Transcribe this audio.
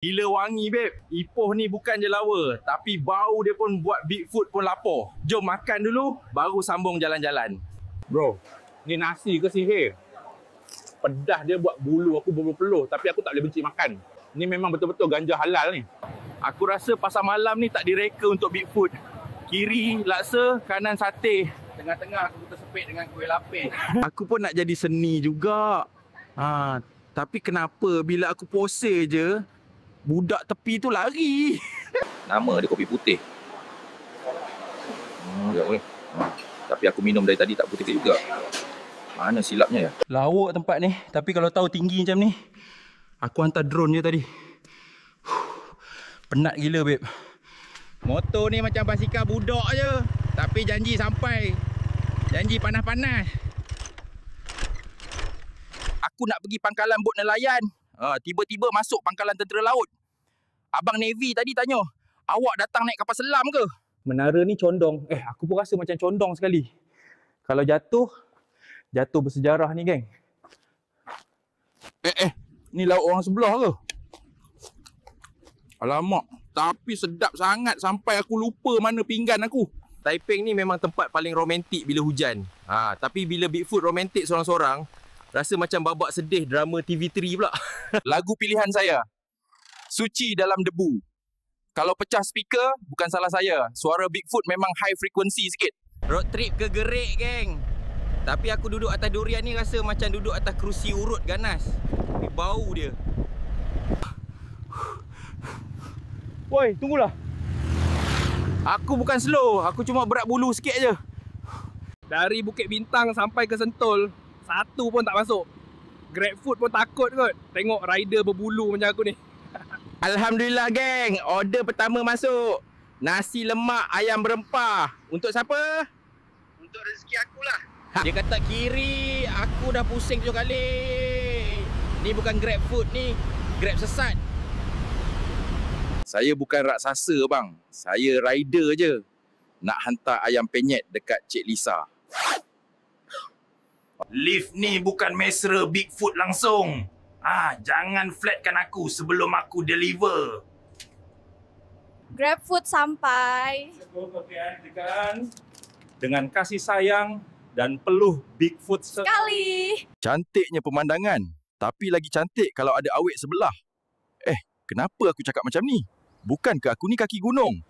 Gila wangi, babe. Ipoh ni bukan je lawa, tapi bau dia pun buat Bigfoot pun lapar. Jom makan dulu, baru sambung jalan-jalan. Bro, ni nasi ke sihir? Pedas dia buat bulu aku berpeluh, tapi aku tak boleh benci makan. Ni memang betul-betul ganja halal ni. Aku rasa pasar malam ni tak direka untuk Bigfoot. Kiri laksa, kanan sate. Tengah-tengah aku tersepit dengan kuih lapis. Aku pun nak jadi seni juga. Tapi kenapa bila aku pose je, budak tepi tu lari? Nama dia kopi putih. Ya boleh. Tapi aku minum dari tadi tak putih juga. Mana silapnya ya? Lawak tempat ni. Tapi kalau tahu tinggi macam ni, aku hantar drone je tadi. Penat gila, babe. Motor ni macam basikal budak je. Tapi janji sampai. Janji panas-panas. Aku nak pergi pangkalan bot nelayan. Tiba-tiba masuk pangkalan tentera laut. Abang Navy tadi tanya, awak datang naik kapal selam ke? Menara ni condong. Aku pun rasa macam condong sekali. Kalau jatuh bersejarah ni, geng. Ni laut orang sebelah ke? Alamak, tapi sedap sangat sampai aku lupa mana pinggan aku. Taiping ni memang tempat paling romantik bila hujan. Tapi bila Bigfoot romantik sorang-sorang, rasa macam babak sedih drama TV3 pula. Lagu pilihan saya, Suci Dalam Debu. Kalau pecah speaker, bukan salah saya. Suara Bigfoot memang high frequency sikit. Road trip ke Gerik, geng. Tapi aku duduk atas durian ni rasa macam duduk atas kerusi urut ganas. Bau dia. Woi, tunggulah. Aku bukan slow, aku cuma berat bulu sikit je. Dari Bukit Bintang sampai ke Sentul, satu pun tak masuk. GrabFood pun takut kot tengok rider berbulu macam aku ni. Alhamdulillah, geng. Order pertama masuk. Nasi lemak ayam berempah. Untuk siapa? Untuk rezeki akulah. Dia kata kiri, aku dah pusing 7 kali. Ni bukan GrabFood ni, Grab sesat. Saya bukan raksasa, bang. Saya rider je. Nak hantar ayam penyet dekat Cik Lisa. Lift ni bukan mesra Bigfoot langsung. Jangan flatkan aku sebelum aku deliver. GrabFood sampai. Dengan kasih sayang dan peluh Bigfoot Sekali. Cantiknya pemandangan. Tapi lagi cantik kalau ada awet sebelah. Kenapa aku cakap macam ni? Bukankah aku ni kaki gunung?